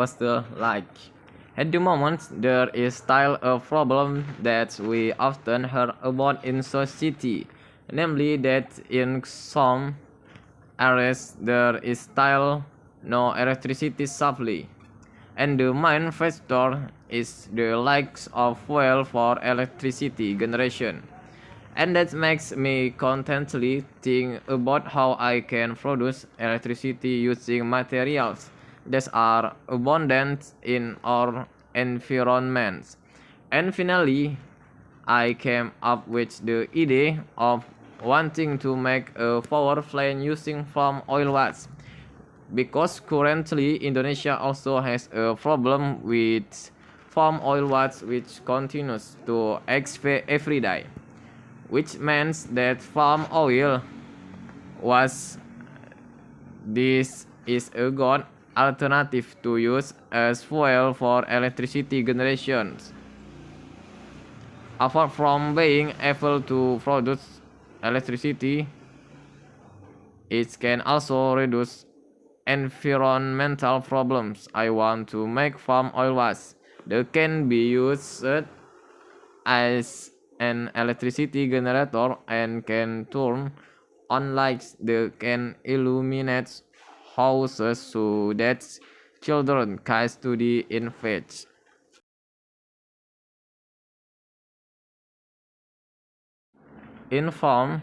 the like. At the moment, there is still a problem that we often hear about in society, namely that in some areas there is still no electricity supply, and the main factor is the lack of fuel for electricity generation. And that makes me constantly think about how I can produce electricity using materials that are abundant in our environments. And finally, I came up with the idea of wanting to make a power plant using palm oil wax, because currently Indonesia also has a problem with palm oil wax which continues to expire every day, which means that palm oil was this is a good alternative to use as fuel for electricity generation. Apart from being able to produce electricity, it can also reduce environmental problems. I want to make palm oil wax that can be used as an electricity generator and can turn on lights that can illuminate houses so that children can study in peace. In palm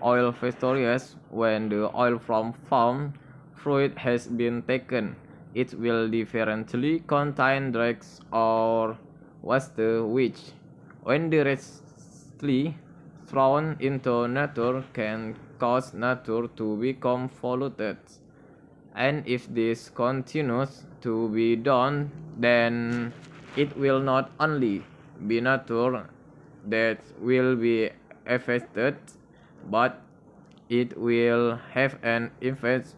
oil factories, when the oil from palm fruit has been taken, it will differently contain drugs or waste which, when directly thrown into nature, can cause nature to become polluted. And if this continues to be done, then it will not only be nature that will be affected, but it will have an effect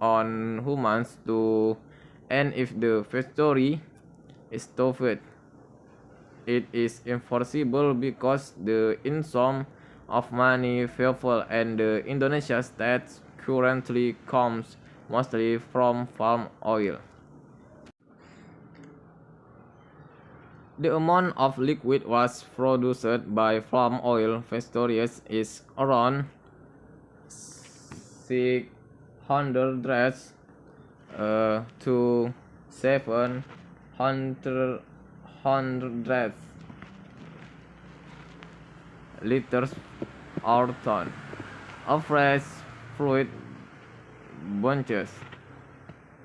on humans too. And if the factory is stopped, it is enforceable because the income of many people and the Indonesia state currently comes mostly from palm oil. The amount of liquid was produced by palm oil factories is around 600 to 700 liters or ton of fresh fruit bunches.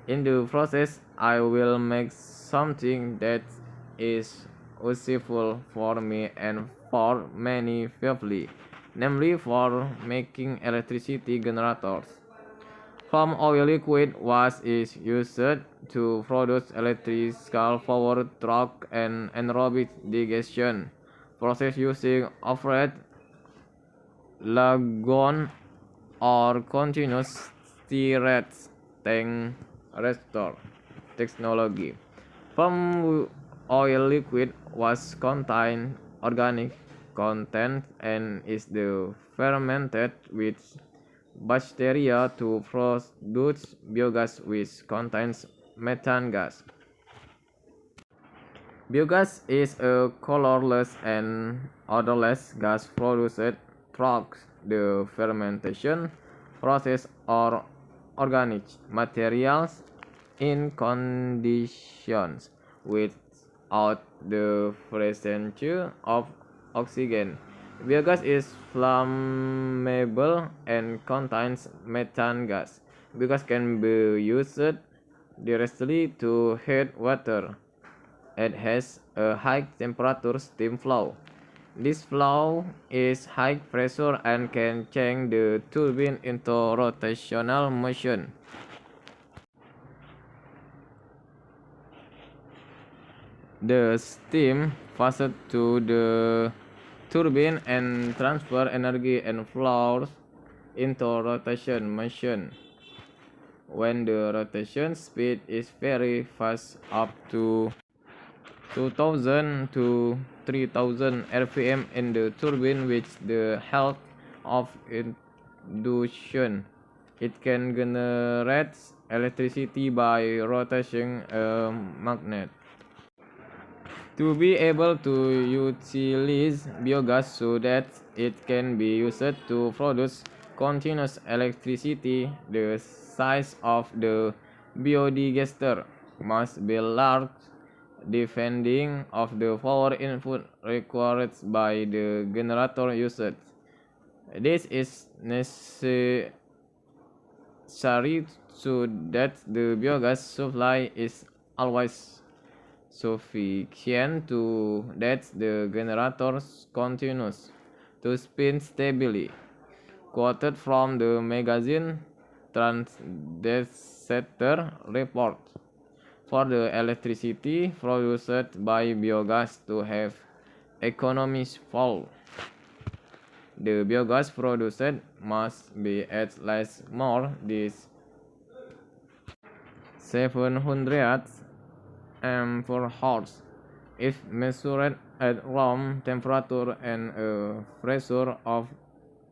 In the process, I will make something that is useful for me and for many people, namely for making electricity generators. Palm oil liquid was is used to produce electrical power truck and anaerobic digestion process using overhead lagoon or continuous stirred tank restore technology. Palm oil liquid was contain organic content and is the fermented with bacteria to produce biogas which contains methane gas. Biogas is a colorless and odorless gas produced through the fermentation process or organic materials in conditions without the presence of oxygen. Biogas is flammable and contains methane gas. Biogas can be used directly to heat water. It has a high temperature steam flow. This flow is high pressure and can change the turbine into rotational motion. The steam passes to the turbine and transfer energy and flows into rotation motion. When the rotation speed is very fast, up to 2000 to 3000 rpm in the turbine with the help of induction, it can generate electricity by rotating a magnet. To be able to utilize biogas so that it can be used to produce continuous electricity, the size of the biodigester must be large, depending of the power input required by the generator used. This is necessary so that the biogas supply is always sufficient to that the generator continues to spin stably. Quoted from the magazine Transdacer report. For the electricity produced by biogas to have economies fall, the biogas produced must be at least more this 700 amp/hours if measured at room temperature and a pressure of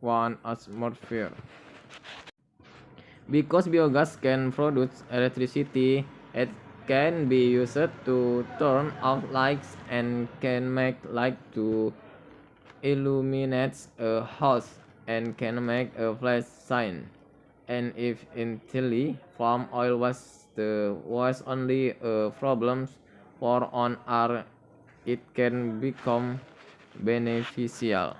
1 atmosphere. Because biogas can produce electricity, it can be used to turn off lights and can make light to illuminate a house and can make a flash sign. And if entirely palm oil was only a problem for on Earth, it can become beneficial.